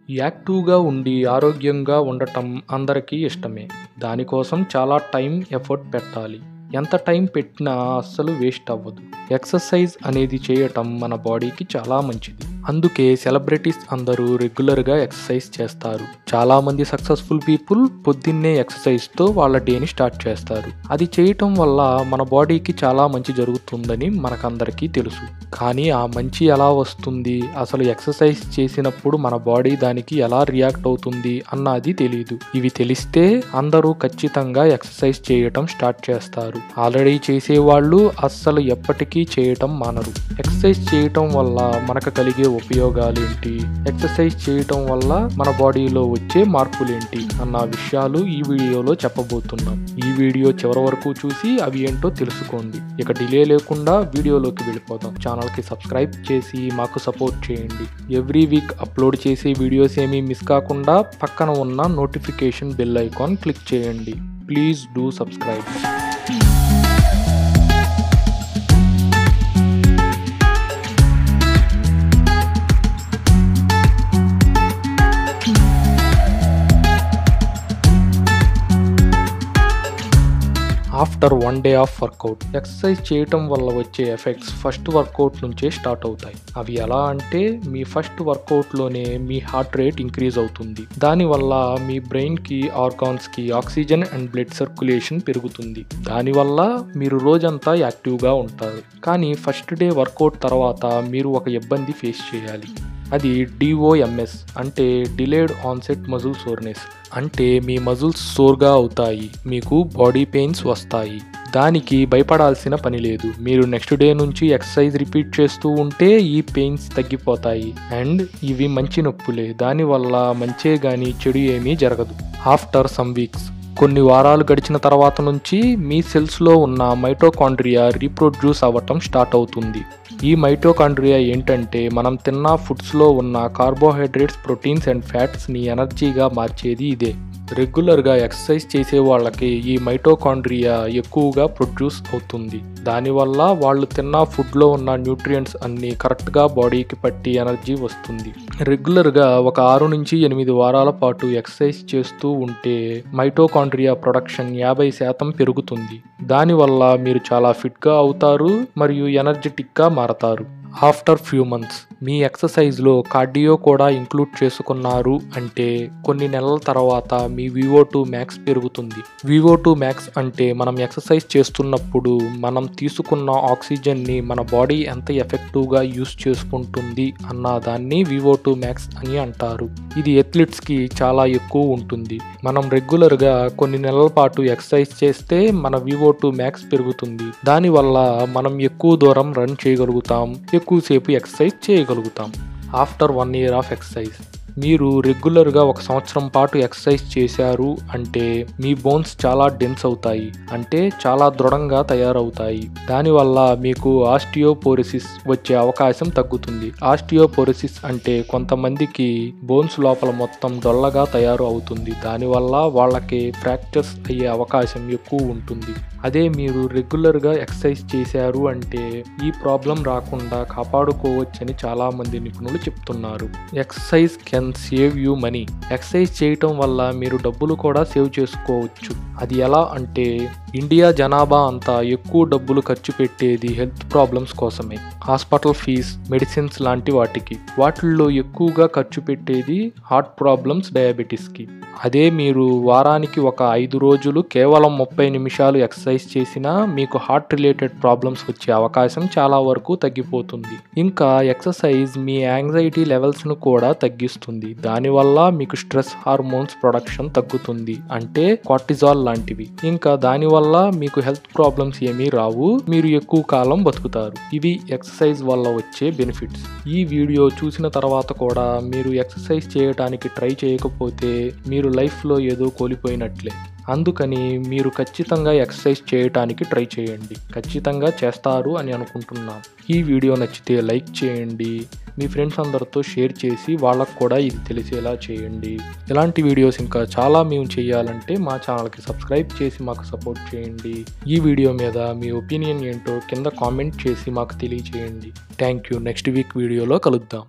యాక్టివ్‌గా ఉండి ఆరోగ్యంగా ఉండటం అందరికీ ఇష్టమే. దానికోసం చాలా టైం, ఎఫర్ట్ పెట్టాలి. ఎంత టైం పెట్టినా అస్సలు వేస్ట్ అవ్వదు. ఎక్సర్సైజ్ అనేది చేయటం మన బాడీకి చాలా మంచిది. అందుకే సెలబ్రిటీస్ అందరూ రెగ్యులర్‌గా ఎక్సర్సైజ్ చేస్తారు. చాలామంది సక్సెస్‌ఫుల్ పీపుల్ పొద్దున్నే ఎక్సర్సైజ్‌తో వాళ్ళ డేని స్టార్ట్ చేస్తారు. అది చేయటం వల్ల మన బాడీకి చాలా మంచి జరుగుతుందని మనకందరికీ తెలుసు. కానీ ఆ మంచి ఎలా వస్తుంది? అసలు ఎక్సర్సైజ్ చేసినప్పుడు మన బాడీ దానికి ఎలా రియాక్ట్ అవుతుంది అన్నది తెలీదు. ఇవి తెలిస్తే అందరూ ఖచ్చితంగా ఎక్సర్సైజ్ చేయటం స్టార్ట్ చేస్తారు. ఆల్రెడీ చేసేవాళ్ళు అస్సలు ఎప్పటికీ చేయటం మానరు. ఎక్సర్సైజ్ చేయటం వల్ల మనకు కలిగే ఉపయోగాలేంటి, ఎక్సర్సైజ్ చేయటం వల్ల మన బాడీలో వచ్చే మార్పులేంటి అన్న విషయాలు ఈ వీడియోలో చెప్పబోతున్నాం. ఈ వీడియో చివరి వరకు చూసి అవి ఏంటో తెలుసుకోండి. ఇక డిలే లేకుండా వీడియోలోకి వెళ్ళిపోదాం. ఛానల్కి సబ్స్క్రైబ్ చేసి మాకు సపోర్ట్ చేయండి. ఎవ్రీ వీక్ అప్లోడ్ చేసే వీడియోస్ ఏమీ మిస్ కాకుండా పక్కన ఉన్న నోటిఫికేషన్ బెల్ ఐకాన్ క్లిక్ చేయండి. Please do subscribe. After 1 day of work out. Exercise చేయటం వల్ల వచ్చే ఎఫెక్ట్స్ ఫస్ట్ వర్కౌట్ నుంచే స్టార్ట్ అవుతాయి. అవి ఎలా అంటే, మీ ఫస్ట్ వర్కౌట్లోనే మీ హార్ట్ రేట్ ఇంక్రీజ్ అవుతుంది. దానివల్ల మీ బ్రెయిన్కి, ఆర్గాన్స్కి ఆక్సిజన్ అండ్ బ్లడ్ సర్క్యులేషన్ పెరుగుతుంది. దానివల్ల మీరు రోజంతా యాక్టివ్గా ఉంటారు. కానీ ఫస్ట్ డే వర్కౌట్ తర్వాత మీరు ఒక ఇబ్బంది ఫేస్ చేయాలి. అది DOMS అంటే డిలేడ్ ఆన్సెట్ మజిల్ సోర్నెస్. అంటే మీ మజిల్స్ సోర్గా అవుతాయి, మీకు బాడీ పెయిన్స్ వస్తాయి. దానికి భయపడాల్సిన పని లేదు. మీరు నెక్స్ట్ డే నుంచి ఎక్సర్సైజ్ రిపీట్ చేస్తూ ఉంటే ఈ పెయిన్స్ తగ్గిపోతాయి. అండ్ ఇవి మంచి నొప్పులే, దానివల్ల మంచే గానీ చెడు ఏమీ జరగదు. ఆఫ్టర్ సమ్ వీక్స్, కొన్ని వారాలు గడిచిన తర్వాత నుంచి మీ సెల్స్లో ఉన్న మైటోకాండ్రియా రీప్రొడ్యూస్ అవ్వటం స్టార్ట్ అవుతుంది. ఈ మైటోకాండ్రియా ఏంటంటే, మనం తిన్న ఫుడ్స్లో ఉన్న కార్బోహైడ్రేట్స్, ప్రోటీన్స్ అండ్ ఫ్యాట్స్ని ఎనర్జీగా మార్చేది ఇదే. రెగ్యులర్గా ఎక్సర్సైజ్ చేసే వాళ్ళకి ఈ మైటోకాండ్రియా ఎక్కువగా ప్రొడ్యూస్ అవుతుంది. దానివల్ల వాళ్ళు తిన్న ఫుడ్లో ఉన్న న్యూట్రియంట్స్ అన్నీ కరెక్ట్గా బాడీకి పట్టి ఎనర్జీ వస్తుంది. రెగ్యులర్గా ఒక 6 నుంచి 8 వారాల పాటు ఎక్సర్సైజ్ చేస్తూ ఉంటే మైటోకాండ్రియా ప్రొడక్షన్ 50% పెరుగుతుంది. దానివల్ల మీరు చాలా ఫిట్గా అవుతారు మరియు ఎనర్జెటిక్గా మారతారు. ఆఫ్టర్ ఫ్యూ మంత్స్, మీ ఎక్సర్సైజ్లో కార్డియో కూడా ఇంక్లూడ్ చేసుకున్నారు అంటే కొన్ని నెలల తర్వాత మీ VO2 max పెరుగుతుంది. VO2 max అంటే మనం ఎక్సర్సైజ్ చేస్తున్నప్పుడు మనం తీసుకున్న ఆక్సిజన్ని మన బాడీ ఎంత ఎఫెక్టివ్గా యూస్ చేసుకుంటుంది అన్న దాన్ని VO2 max అని అంటారు. ఇది అథ్లెట్స్కి చాలా ఎక్కువ ఉంటుంది. మనం రెగ్యులర్గా కొన్ని నెలల పాటు ఎక్సర్సైజ్ చేస్తే మన VO2 max పెరుగుతుంది. దానివల్ల మనం ఎక్కువ దూరం రన్ చేయగలుగుతాం, ఎక్కువసేపు ఎక్సర్సైజ్ చేయగలుగుతాం. ఆఫ్టర్ 1 year ఆఫ్ ఎక్సర్సైజ్, మీరు రెగ్యులర్గా 1 సంవత్సరం పాటు ఎక్సర్సైజ్ చేశారు అంటే మీ బోన్స్ చాలా డెన్స్ అవుతాయి, అంటే చాలా దృఢంగా తయారవుతాయి. దానివల్ల మీకు ఆస్టియోపోరోసిస్ వచ్చే అవకాశం తగ్గుతుంది. ఆస్టియోపోరోసిస్ అంటే కొంతమందికి బోన్స్ లోపల మొత్తం డొల్లగా తయారు అవుతుంది. దానివల్ల వాళ్ళకి ఫ్రాక్చర్స్ అయ్యే అవకాశం ఎక్కువ ఉంటుంది. అదే మీరు రెగ్యులర్గా ఎక్సర్సైజ్ చేశారు అంటే ఈ ప్రాబ్లం రాకుండా కాపాడుకోవచ్చని చాలామంది నిపుణులు చెప్తున్నారు. Exercise can save you money. Exercise చేయటం వల్ల మీరు డబ్బులు కూడా సేవ్ చేసుకోవచ్చు. అది ఎలా అంటే, ఇండియా జనాభా అంతా ఎక్కువ డబ్బులు ఖర్చు పెట్టేది హెల్త్ ప్రాబ్లమ్స్ కోసమే. హాస్పిటల్ ఫీజ్, మెడిసిన్స్ లాంటి వాటిల్లో ఎక్కువగా ఖర్చు పెట్టేది హార్ట్ ప్రాబ్లమ్స్, డయాబెటీస్కి. అదే మీరు వారానికి ఒక 5 రోజులు కేవలం 30 నిమిషాలు ఎక్సర్సైజ్ చేసినా మీకు హార్ట్ రిలేటెడ్ ప్రాబ్లమ్స్ వచ్చే అవకాశం చాలా వరకు తగ్గిపోతుంది. ఇంకా ఎక్సర్సైజ్ మీ యాంగ్జైటీ లెవెల్స్ను కూడా తగ్గిస్తుంది. దానివల్ల మీకు స్ట్రెస్ హార్మోన్స్ ప్రొడక్షన్ తగ్గుతుంది, అంటే కార్టిజాల్ లాంటివి. ఇంకా దానివల్ల మీకు హెల్త్ ప్రాబ్లమ్స్ ఏమీ రావు, మీరు ఎక్కువ కాలం బతుకుతారు. ఇవి ఎక్సర్సైజ్ వల్ల వచ్చే బెనిఫిట్స్. ఈ వీడియో చూసిన తర్వాత కూడా మీరు ఎక్సర్సైజ్ చేయడానికి ట్రై చేయకపోతే మీరు లైఫ్లో ఏదో కోల్పోయినట్లే. అందుకని మీరు ఖచ్చితంగా ఎక్సర్సైజ్ చేయడానికి ట్రై చేయండి. ఖచ్చితంగా చేస్తారు అని అనుకుంటున్నాం. ఈ వీడియో నచ్చితే లైక్ చేయండి, మీ ఫ్రెండ్స్ అందరితో షేర్ చేసి వాళ్ళకు కూడా ఇది తెలిసేలా చేయండి. ఇలాంటి వీడియోస్ ఇంకా చాలా మేము చేయాలంటే మా ఛానల్కి సబ్స్క్రైబ్ చేసి మాకు సపోర్ట్ చేయండి. ఈ వీడియో మీద మీ ఒపీనియన్ ఏంటో కింద కామెంట్ చేసి మాకు తెలియచేయండి. Thank you. నెక్స్ట్ వీక్ వీడియోలో కలుద్దాం.